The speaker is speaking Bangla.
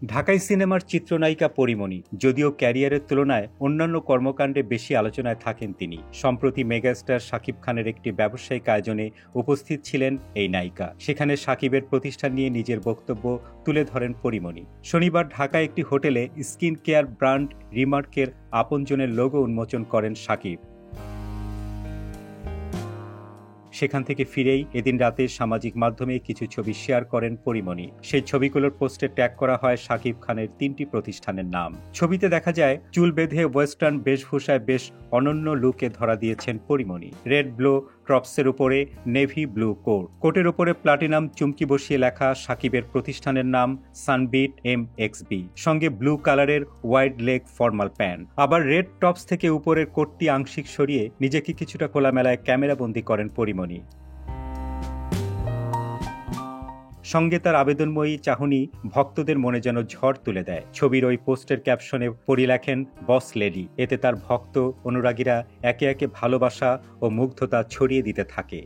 ঢাকাই সিনেমার চিত্রনায়িকা পরীমণি, যদিও ক্যারিয়ারের তুলনায় অন্যান্য কর্মকাণ্ডে বেশি আলোচনায় থাকেন তিনি। সম্প্রতি মেগাস্টার শাকিব খানের একটি ব্যবসায়িক আয়োজনে উপস্থিত ছিলেন এই নায়িকা। সেখানে শাকিবের প্রতিষ্ঠান নিয়ে নিজের বক্তব্য তুলে ধরেন পরীমণি। শনিবার ঢাকায় একটি হোটেলে স্কিন কেয়ার ব্র্যান্ড রিমার্কের আপনজনের লোগো উন্মোচন করেন শাকিব। সেখান থেকে ফিরেই এদিন রাতে সামাজিক মাধ্যমে কিছু ছবি শেয়ার করেন পরীমণি। সেই ছবিগুলোর পোস্টে ট্যাগ করা হয় শাকিব খানের 3টি প্রতিষ্ঠানের নাম। ছবিতে দেখা যায় চুল বেঁধে ওয়েস্টার্ন বেশভূষায় বেশ অনন্য লুকে ধরা দিয়েছেন পরীমণি। রেড ব্লু টপসের উপরে নেভি ব্লু কোটের উপরে প্লাটিনাম চুমকি বসিয়ে লেখা শাকিবের প্রতিষ্ঠানের নাম সানবিট MXB, সঙ্গে ব্লু কালারের ওয়াইড লেগ ফর্মাল প্যান্ট। আবার রেড টপস থেকে উপরের কোটটি আংশিক সরিয়ে নিজেকে কিছুটা খোলামেলায় ক্যামেরাবন্দি করেন পরীমণি। সঙ্গে তার আবেদনময়ী চাহনি ভক্তদের মনে যেন ঝড় তুলে দেয়। ছবির ওই পোস্টের ক্যাপশনে পরী লেখেন বস লেডি। এতে তার ভক্ত অনুরাগীরা একে একে ভালোবাসা ও মুগ্ধতা ছড়িয়ে দিতে থাকে।